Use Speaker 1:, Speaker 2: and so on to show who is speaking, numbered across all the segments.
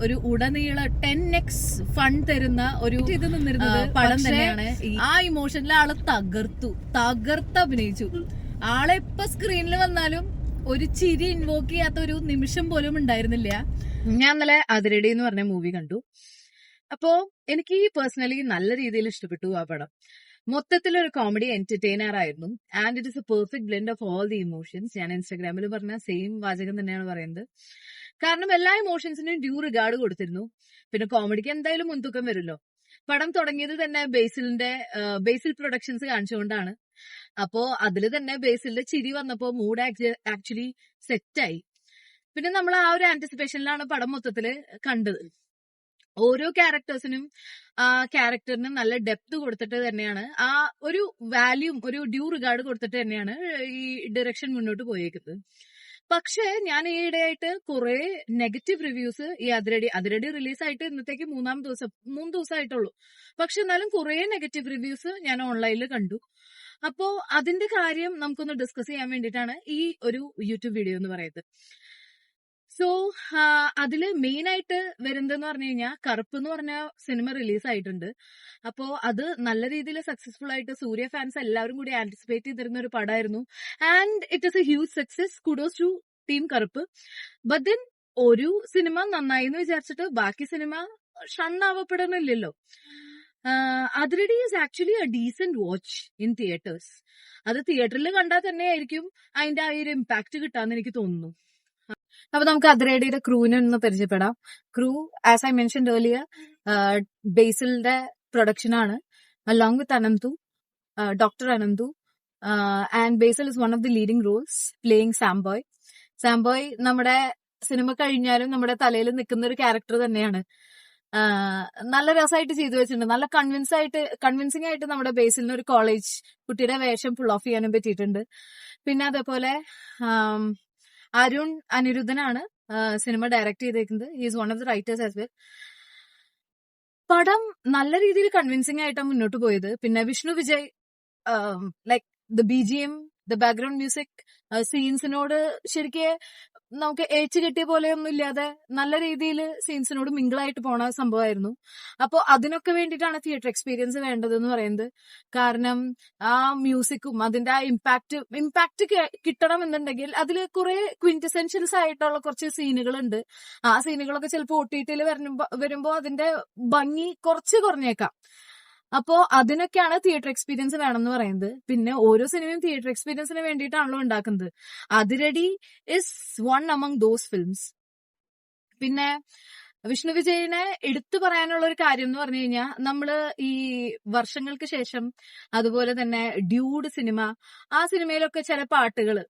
Speaker 1: ഒരു ഉടനീള 10x fun തരുന്ന ഒരു ഇത് നിന്നിരുന്നത് പടം തന്നെയാണ്. ആ ഇമോഷനിൽ ആള് തകർത്ത് അഭിനയിച്ചു. ആളെ എപ്പോ സ്ക്രീനിൽ വന്നാലും ഒരു ചിരി ഇൻവോക്ക് ചെയ്യാത്ത ഒരു നിമിഷം പോലും ഉണ്ടായിരുന്നില്ല.
Speaker 2: ഞാൻ ഇന്നലെ അതിരടി എന്ന് പറഞ്ഞ മൂവി കണ്ടു. അപ്പോ എനിക്ക് പേഴ്സണലി നല്ല രീതിയിൽ ഇഷ്ടപ്പെട്ടു ആ പടം. മൊത്തത്തിലൊരു കോമഡി എന്റർടൈനർ ആയിരുന്നു. And it is A perfect blend of all the emotions. ഞാൻ ഇൻസ്റ്റാഗ്രാമിൽ പറഞ്ഞ സെയിം വാചകം തന്നെയാണ് പറയുന്നത്. കാരണം എല്ലാ ഇമോഷൻസിനും ഡ്യൂ റിഗാർഡ് കൊടുത്തിരുന്നു. പിന്നെ കോമഡിക്ക് എന്തായാലും മുൻതൂക്കം വരുമല്ലോ. പടം തുടങ്ങിയത് തന്നെ ബേസിൽ പ്രൊഡക്ഷൻസ് കാണിച്ചുകൊണ്ടാണ്. അപ്പോ അതില് തന്നെ ബേസിലിന്റെ ചിരി വന്നപ്പോ മൂഡ് ആക്ച്വലി സെറ്റായി. പിന്നെ നമ്മൾ ആ ഒരു ആന്റിസിപ്പേഷനിലാണ് പടം മൊത്തത്തില് കണ്ടത്. ഓരോ ക്യാരക്ടേഴ്സിനും ആ ക്യാരക്ടറിന് നല്ല ഡെപ്ത് കൊടുത്തിട്ട് തന്നെയാണ്, ആ ഒരു വാല്യൂം ഒരു ഡ്യൂ റിഗാർഡ് കൊടുത്തിട്ട് തന്നെയാണ് ഈ ഡയറക്ഷൻ മുന്നോട്ട് പോയേക്കുന്നത്. പക്ഷെ ഞാൻ ഈ ഇടയായിട്ട് കുറെ നെഗറ്റീവ് റിവ്യൂസ് ഈ അതിരടി റിലീസായിട്ട് ഇന്നത്തേക്ക് 3 ദിവസമായിട്ടുള്ളൂ. പക്ഷെ എന്നാലും കുറെ നെഗറ്റീവ് റിവ്യൂസ് ഞാൻ ഓൺലൈനിൽ കണ്ടു. അപ്പോ അതിന്റെ കാര്യം നമുക്കൊന്ന് ഡിസ്കസ് ചെയ്യാൻ വേണ്ടിയിട്ടാണ് ഈ ഒരു യൂട്യൂബ് വീഡിയോ എന്ന് പറയുന്നത്. സോ അതില് മെയിൻ ആയിട്ട് വരുന്നതെന്ന് പറഞ്ഞു കഴിഞ്ഞാൽ കറുപ്പ് എന്ന് പറഞ്ഞ സിനിമ റിലീസ് ആയിട്ടുണ്ട്. അപ്പോ അത് നല്ല രീതിയിൽ സക്സസ്ഫുൾ ആയിട്ട് സൂര്യ ഫാൻസ് എല്ലാവരും കൂടി ആന്റിസിപ്പേറ്റ് ചെയ്തിരുന്ന ഒരു പടമായിരുന്നു. And it is a huge success. Kudos to team Karuppu. But then ഒരു സിനിമ നന്നായി എന്ന് വിചാരിച്ചിട്ട് ബാക്കി സിനിമ ഷണ്ണാവപ്പെടണില്ലല്ലോ. Athiradi is actually a decent watch in theatres. അത് തിയേറ്ററിൽ കണ്ടാൽ തന്നെ ആയിരിക്കും അതിന്റെ ആ ഒരു ഇമ്പാക്ട് കിട്ടാന്ന് എനിക്ക് തോന്നുന്നു. അപ്പൊ നമുക്ക് അതിരടിയുടെ ക്രൂവിനെ ഒന്ന് പരിചയപ്പെടാം. Crew, as I mentioned earlier, ബേസിലിന്റെ പ്രൊഡക്ഷൻ ആണ്, along with Ananthu, doctor Ananthu. And Basil is one of the leading roles playing Samboy. Samboy നമ്മുടെ സിനിമ കഴിഞ്ഞാലും നമ്മുടെ തലയിൽ നിൽക്കുന്ന ഒരു ക്യാരക്ടർ തന്നെയാണ്. നല്ല രസമായിട്ട് ചെയ്തു വെച്ചിട്ടുണ്ട്. നല്ല കൺവിൻസിംഗ് ആയിട്ട് നമ്മുടെ ബേസിലിന് ഒരു കോളേജ് കുട്ടിയുടെ വേഷം ഫുൾ ഓഫ് ചെയ്യാനും പറ്റിയിട്ടുണ്ട്. പിന്നെ അതേപോലെ അരുൺ അനിരുദ്ധനാണ് സിനിമ ഡയറക്ട് ചെയ്തേക്കുന്നത്. He is one of the writers as well. പടം നല്ല രീതിയിൽ കൺവിൻസിംഗ് ആയിട്ടാണ് മുന്നോട്ട് പോയത്. പിന്നെ Vishnu Vijay, like the BGM, the background music, സീൻസിനോട് ശരിക്കും നമുക്ക് ഏച്ചു കെട്ടിയ പോലെയൊന്നും ഇല്ലാതെ നല്ല രീതിയിൽ സീൻസിനോട് മിങ്കിളായിട്ട് പോണ സംഭവമായിരുന്നു. അപ്പോൾ അതിനൊക്കെ വേണ്ടിയിട്ടാണ് തിയേറ്റർ എക്സ്പീരിയൻസ് വേണ്ടത് എന്ന് പറയുന്നത്. കാരണം ആ മ്യൂസിക്കും അതിന്റെ ആ ഇമ്പാക്ട് കിട്ടണം എന്നുണ്ടെങ്കിൽ അതിൽ കുറെ ക്വിന്റസെൻഷ്യൽസ് ആയിട്ടുള്ള കുറച്ച് സീനുകളുണ്ട്. ആ സീനുകളൊക്കെ ചിലപ്പോൾ OTT-ൽ വരുമ്പോ അതിന്റെ ഭംഗി കുറച്ച് കുറഞ്ഞേക്കാം. അപ്പോ അതിനൊക്കെയാണ് തിയേറ്റർ എക്സ്പീരിയൻസ് വേണം എന്ന് പറയുന്നത്. പിന്നെ ഓരോ സിനിമയും തിയേറ്റർ എക്സ്പീരിയൻസിന് വേണ്ടിയിട്ടാണല്ലോ ഉണ്ടാക്കുന്നത്. Athiradi is one among those films. പിന്നെ വിഷ്ണു വിജയനെ എടുത്തു പറയാനുള്ള ഒരു കാര്യം എന്ന് പറഞ്ഞു കഴിഞ്ഞാൽ, നമ്മള് ഈ വർഷങ്ങൾക്ക് ശേഷം അതുപോലെ തന്നെ ഡ്യൂഡ് സിനിമ, ആ സിനിമയിലൊക്കെ ചില പാട്ടുകള്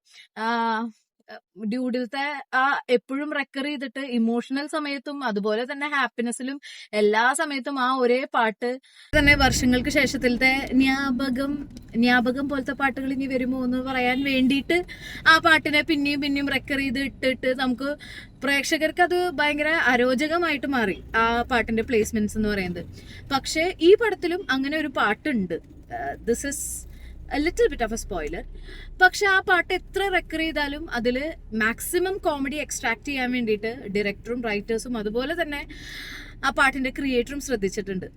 Speaker 2: ഡ്യൂഡിലത്തെ ആ എപ്പോഴും റെക്കർ ചെയ്തിട്ട് ഇമോഷണൽ സമയത്തും അതുപോലെ തന്നെ ഹാപ്പിനെസ്സിലും എല്ലാ സമയത്തും ആ ഒരേ പാട്ട് തന്നെ വർഷങ്ങൾക്ക് ശേഷത്തിലത്തെ ജ്ഞാപകം പോലത്തെ പാട്ടുകൾ ഇനി വരുമോ എന്ന് പറയാൻ വേണ്ടിയിട്ട് ആ പാട്ടിനെ പിന്നെയും റെക്കർ ചെയ്ത് ഇട്ടിട്ട് നമുക്ക് പ്രേക്ഷകർക്ക് അത് ഭയങ്കര അരോചകമായിട്ട് മാറി ആ പാട്ടിന്റെ പ്ലേസ്മെന്റ്സ് എന്ന് പറയുന്നത്. പക്ഷെ ഈ പടത്തിലും അങ്ങനെ ഒരു പാട്ടുണ്ട്. This is a little bit of a spoiler. പക്ഷെ ആ പാട്ട് എത്ര റെക്കർ ചെയ്താലും അതില് മാക്സിമം കോമഡി എക്സ്ട്രാക്ട് ചെയ്യാൻ വേണ്ടിയിട്ട് ഡയറക്ടറും റൈറ്റേഴ്സും അതുപോലെ തന്നെ ആ പാട്ടിന്റെ ക്രിയേറ്ററും ശ്രദ്ധിച്ചിട്ടുണ്ട്.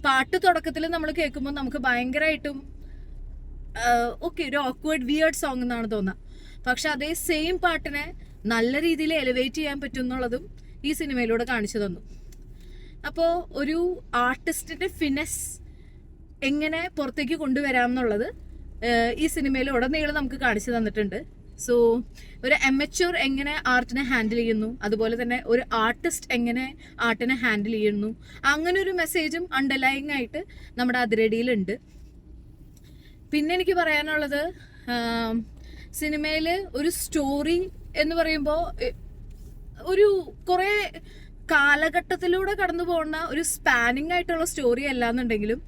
Speaker 2: പാട്ട് തുടക്കത്തിൽ നമ്മൾ കേൾക്കുമ്പോൾ നമുക്ക് ഭയങ്കരമായിട്ടും ഒരു ഓക്വേർഡ് വിയേർഡ് സോങ് എന്നാണ് തോന്നുക. പക്ഷെ അതേ സെയിം പാട്ടിനെ നല്ല രീതിയിൽ എലിവേറ്റ് ചെയ്യാൻ പറ്റും എന്നുള്ളതും ഈ സിനിമയിലൂടെ കാണിച്ചു തന്നു. അപ്പോൾ ഒരു ആർട്ടിസ്റ്റിന്റെ ഫിനെസ് എങ്ങനെ പുറത്തേക്ക് കൊണ്ടുവരാം എന്നുള്ളത് ഈ സിനിമയിൽ ഉടനീളം നമുക്ക് കാണിച്ചു തന്നിട്ടുണ്ട്. സോ ഒരു അമച്വർ എങ്ങനെ ആർട്ടിനെ ഹാൻഡിൽ ചെയ്യുന്നു, അതുപോലെ തന്നെ ഒരു ആർട്ടിസ്റ്റ് എങ്ങനെ ആർട്ടിനെ ഹാൻഡിൽ ചെയ്യുന്നു, അങ്ങനെ ഒരു മെസ്സേജും അണ്ടർലൈങ് ആയിട്ട് നമ്മുടെ അതിരടിയിലുണ്ട്. പിന്നെ എനിക്ക് പറയാനുള്ളത്, സിനിമയിൽ ഒരു സ്റ്റോറി എന്ന് പറയുമ്പോൾ ഒരു കുറെ കാലഘട്ടത്തിലൂടെ കടന്നു പോകുന്ന ഒരു സ്പാനിങ് ആയിട്ടുള്ള സ്റ്റോറി അല്ലാന്നുണ്ടെങ്കിലും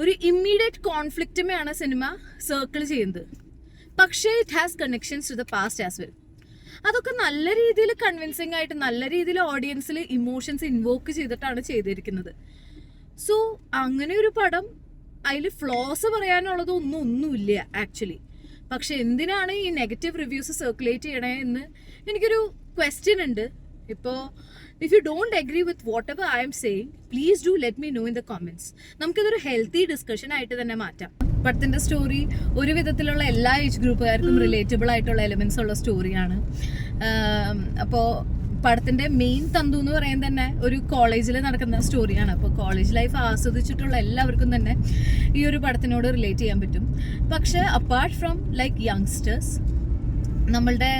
Speaker 2: ഒരു ഇമ്മീഡിയറ്റ് കോൺഫ്ലിക്റ്റുമെയാണ് സിനിമ സർക്കിൾ ചെയ്യുന്നത്. പക്ഷേ it has connections to the past as well. അതൊക്കെ നല്ല രീതിയിൽ കൺവിൻസിംഗ് ആയിട്ട് നല്ല രീതിയിൽ ഓഡിയൻസിൽ ഇമോഷൻസ് ഇൻവോക്ക് ചെയ്തിട്ടാണ് ചെയ്തിരിക്കുന്നത്. സോ അങ്ങനെ ഒരു പടം, അതിൽ ഫ്ലോസ് പറയാനുള്ളത് ഒന്നുമില്ല ആക്ച്വലി. പക്ഷെ എന്തിനാണ് ഈ നെഗറ്റീവ് റിവ്യൂസ് സർക്കുലേറ്റ് ചെയ്യണേ എന്ന് എനിക്കൊരു ക്വസ്റ്റ്യൻ ഉണ്ട്. ഇപ്പോൾ
Speaker 1: if you don't agree with whatever I am saying please do let me know in the comments. നമുക്കിതൊരു ഹെൽത്തി ഡിസ്കഷൻ ആയിട്ട് തന്നെ മാറ്റാം. പടത്തിന്റെ സ്റ്റോറി ഒരു വിധത്തിലുള്ള എല്ലാ ഏജ് ഗ്രൂപ്പുകാർക്കും റിലേറ്റബിൾ ആയിട്ടുള്ള എലിമെന്റ്സ് ഉള്ള സ്റ്റോറിയാണ്. അപ്പോൾ പടത്തിന്റെ മെയിൻ തന്തു എന്ന് പറയുന്നത് തന്നെ ഒരു കോളേജിൽ നടക്കുന്ന സ്റ്റോറിയാണ്. അപ്പോൾ കോളേജ് ലൈഫ് ആസ്വദിച്ചിട്ടുള്ള എല്ലാവർക്കും തന്നെ ഈ ഒരു പടത്തിനോട് റിലേറ്റ് ചെയ്യാൻ പറ്റും. പക്ഷെ അപ്പാർട്ട് ഫ്രം ലൈക്ക് യങ്സ്റ്റേഴ്സ്, നമ്മളുടെ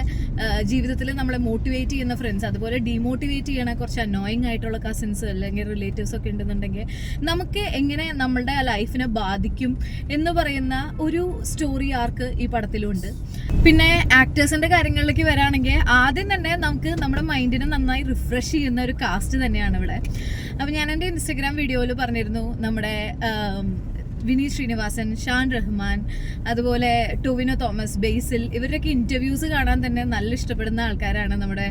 Speaker 1: ജീവിതത്തിൽ നമ്മളെ മോട്ടിവേറ്റ് ചെയ്യുന്ന ഫ്രണ്ട്സ്, അതുപോലെ ഡീമോട്ടിവേറ്റ് ചെയ്യണ കുറച്ച് അനോയിങ് ആയിട്ടുള്ള കസിൻസ് അല്ലെങ്കിൽ റിലേറ്റീവ്സ് ഒക്കെ ഉണ്ടെന്നുണ്ടെങ്കിൽ നമുക്ക് എങ്ങനെ നമ്മളുടെ ലൈഫിനെ ബാധിക്കും എന്ന് പറയുന്ന ഒരു സ്റ്റോറി ആർക്ക് ഈ പടത്തിലുണ്ട്. പിന്നെ ആക്ടേഴ്സിന്റെ കാര്യങ്ങളിലേക്ക് വരാണെങ്കിൽ ആദ്യം തന്നെ നമുക്ക് നമ്മുടെ മൈൻഡിനെ നന്നായി റിഫ്രഷ് ചെയ്യുന്ന ഒരു കാസ്റ്റ് തന്നെയാണ് ഇവിടെ. അപ്പം ഞാൻ എൻ്റെ ഇൻസ്റ്റഗ്രാം വീഡിയോയിൽ പറഞ്ഞിരുന്നു, നമ്മുടെ വിനീത് ശ്രീനിവാസൻ, ഷാൻ റഹ്മാൻ, അതുപോലെ ടൊവിനോ തോമസ്, ബേസിൽ, ഇവരുടെയൊക്കെ ഇന്റർവ്യൂസ് കാണാൻ തന്നെ നല്ല ഇഷ്ടപ്പെടുന്ന ആൾക്കാരാണ് നമ്മുടെ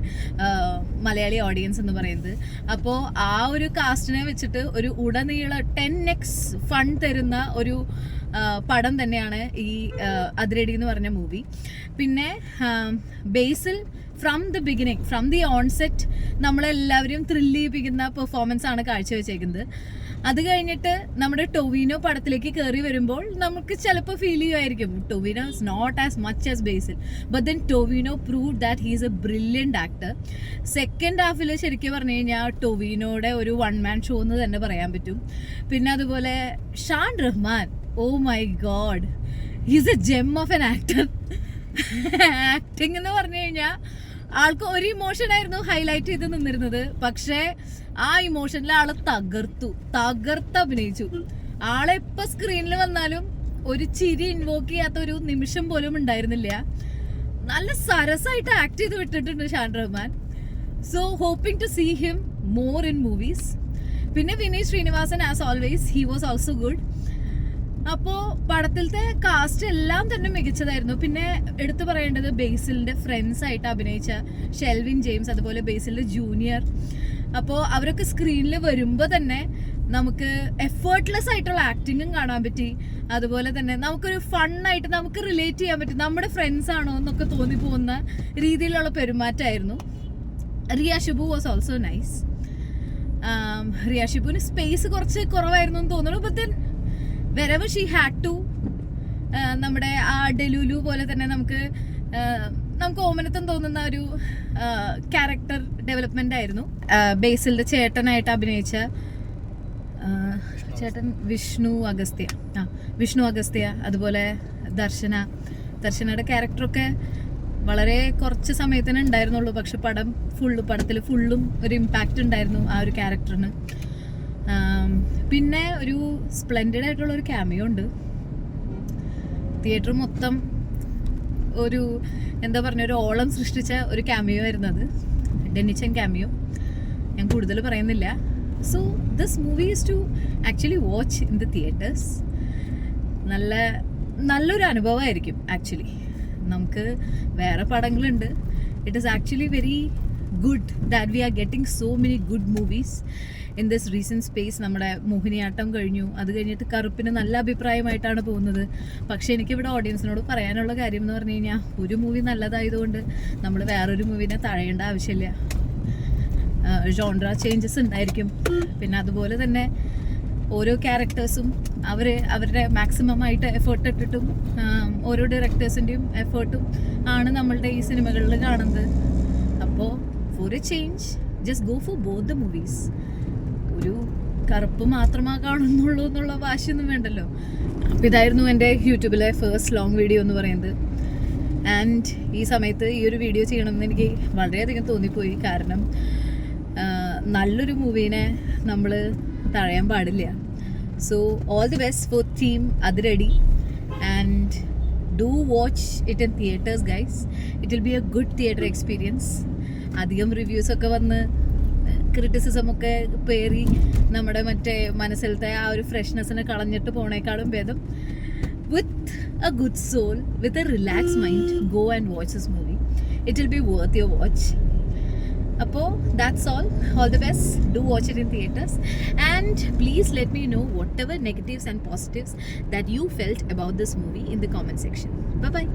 Speaker 1: മലയാളി ഓഡിയൻസ് എന്ന് പറയുന്നത്. അപ്പോൾ ആ ഒരു കാസ്റ്റിനെ വെച്ചിട്ട് ഒരു ഉടനീളം 10x ഫൺ തരുന്ന ഒരു പടം തന്നെയാണ് ഈ അതിരടി എന്ന് പറഞ്ഞ മൂവി. പിന്നെ Basil from the beginning, from the onset നമ്മളെല്ലാവരും ത്രില്ല് ചെയ്യിപ്പിക്കുന്ന പെർഫോമൻസ് ആണ് കാഴ്ചവെച്ചേക്കുന്നത്. അത് കഴിഞ്ഞിട്ട് നമ്മുടെ ടൊവിനോ പടത്തിലേക്ക് കയറി വരുമ്പോൾ നമുക്ക് ചിലപ്പോൾ ഫീൽ ചെയ്യുമായിരിക്കും Tovino is not as much as Basil, but then Tovino prove that he is a brilliant actor. Second ഹാഫിൽ ശരിക്കും പറഞ്ഞു കഴിഞ്ഞാൽ ടൊവിനോയുടെ ഒരു വൺ മാൻ ഷോ എന്ന് തന്നെ പറയാൻ പറ്റും. പിന്നെ അതുപോലെ Shan Rahman, oh my god, he is a gem of an actor. Acting എന്ന് പറഞ്ഞു കഴിഞ്ഞാൽ ആൾക്ക് ഒരു ഇമോഷൻ ആയിരുന്നു ഹൈലൈറ്റ് ചെയ്ത് നിന്നിരുന്നത്, പക്ഷേ ആ ഇമോഷനിൽ ആള് തകർത്ത് അഭിനയിച്ചു. ആളെ എപ്പോ സ്ക്രീനിൽ വന്നാലും ഒരു ചിരി ഇൻവോക്ക് ചെയ്യാത്ത ഒരു നിമിഷം പോലും ഉണ്ടായിരുന്നില്ല. നല്ല സരസായിട്ട് ആക്ട് ചെയ്ത് വിട്ടിട്ടുണ്ട് Shan Rahman. So hoping to see him more in movies. പിന്നെ Vineeth Sreenivasan as always, he was also good. അപ്പോൾ പടത്തിലത്തെ കാസ്റ്റ് എല്ലാം തന്നെ മികച്ചതായിരുന്നു. പിന്നെ എടുത്തു പറയേണ്ടത് ബേസിലിന്റെ ഫ്രണ്ട്സ് ആയിട്ട് അഭിനയിച്ച ഷെൽവിൻ ജെയിംസ്, അതുപോലെ ബേസിലിന്റെ ജൂനിയർ. അപ്പോൾ അവരൊക്കെ സ്ക്രീനിൽ വരുമ്പോൾ തന്നെ നമുക്ക് എഫേർട്ട്ലെസ് ആയിട്ടുള്ള ആക്ടിങ്ങും കാണാൻ പറ്റി. അതുപോലെ തന്നെ നമുക്കൊരു ഫണ്ണായിട്ട് നമുക്ക് റിലേറ്റ് ചെയ്യാൻ പറ്റും, നമ്മുടെ ഫ്രണ്ട്സ് ആണോ എന്നൊക്കെ തോന്നിപ്പോകുന്ന രീതിയിലുള്ള പെരുമാറ്റമായിരുന്നു. Riya Shibu was also nice. Riya ഷിബുവിന് സ്പേസ് കുറച്ച് കുറവായിരുന്നു എന്ന് തോന്നുന്നു. But then wherever she had to, നമ്മുടെ ആ ഡെലുലു പോലെ തന്നെ നമുക്ക് ഓമനത്തം തോന്നുന്ന ഒരു ക്യാരക്ടർ ഡെവലപ്മെന്റ് ആയിരുന്നു. ബേസിലിന്റെ ചേട്ടനായിട്ട് അഭിനയിച്ച ചേട്ടൻ വിഷ്ണു അഗസ്ത്യ, അതുപോലെ ദർശനയുടെ ക്യാരക്ടറൊക്കെ വളരെ കുറച്ച് സമയത്തിന് ഉണ്ടായിരുന്നുള്ളൂ, പക്ഷെ പടത്തിൽ ഫുള്ളും ഒരു ഇമ്പാക്റ്റ് ഉണ്ടായിരുന്നു ആ ഒരു ക്യാരക്ടറിന്. പിന്നെ ഒരു സ്പ്ലെൻഡഡ് ആയിട്ടുള്ള ഒരു ക്യാമിയോ ഉണ്ട്. തിയേറ്റർ മൊത്തം ഒരു ഒരു ഓളം സൃഷ്ടിച്ച ഒരു ക്യാമിയോ ആയിരുന്നു അത്, ഡെന്നിച്ചൻ ക്യാമിയോ. ഞാൻ കൂടുതൽ പറയുന്നില്ല. So this movie is to actually watch in the theatres. നല്ലൊരു അനുഭവമായിരിക്കും. ആക്ച്വലി നമുക്ക് വേറെ പടങ്ങളുണ്ട്. It is actually very good that we are getting so many good movies in this recent space. നമ്മുടെ മോഹിനിയാട്ടം കഴിഞ്ഞു, അത് കഴിഞ്ഞിട്ട് കറുപ്പിന് നല്ല അഭിപ്രായമായിട്ടാണ് പോകുന്നത്. പക്ഷേ എനിക്കിവിടെ ഓഡിയൻസിനോട് പറയാനുള്ള കാര്യം എന്ന് പറഞ്ഞു കഴിഞ്ഞാൽ, ഒരു മൂവി നല്ലതായതുകൊണ്ട് നമ്മൾ വേറൊരു മൂവിനെ തഴയേണ്ട ആവശ്യമില്ല. ജോൺറ ചേഞ്ചസ് ഉണ്ടായിരിക്കും. പിന്നെ അതുപോലെ തന്നെ ഓരോ ക്യാരക്ടേഴ്സും അവരുടെ മാക്സിമം ആയിട്ട് എഫേർട്ട് ഇട്ടിട്ടും ഓരോ ഡയറക്ടേഴ്സിൻ്റെയും എഫേർട്ടും ആണ് നമ്മളുടെ ഈ സിനിമകളിൽ കാണുന്നത്. അപ്പോൾ for a change just go for both the movies. ഒരു കറുപ്പ് മാത്രമാ കാണുന്നുള്ളൂ എന്നുള്ള വാശിയൊന്നും വേണ്ടല്ലോ. അപ്പം ഇതായിരുന്നു എൻ്റെ യൂട്യൂബിലെ ഫസ്റ്റ് ലോങ് വീഡിയോ എന്ന് പറയുന്നത്. ആൻഡ് ഈ സമയത്ത് ഈ ഒരു വീഡിയോ ചെയ്യണമെന്ന് എനിക്ക് വളരെയധികം തോന്നിപ്പോയി. കാരണം നല്ലൊരു മൂവീനെ നമ്മൾ തഴയാൻ പാടില്ല. So all the best for team Athiradi and do watch it in theatres guys. It will be a good theatre experience. അധികം റിവ്യൂസൊക്കെ വന്ന് ക്രിറ്റിസിസം ഒക്കെ പേറി നമ്മുടെ മനസ്സിലത്തെ ആ ഒരു ഫ്രഷ്നെസ്സിനെ കളഞ്ഞിട്ട് പോണേക്കാളും ഭേദം with a good soul, with a relax mind, go and watch this movie. It will be worth your watch. അപ്പോൾ that's all the best. Do watch it in theaters and please let me know whatever negatives and positives that you felt about this movie in the comment section. Bye bye.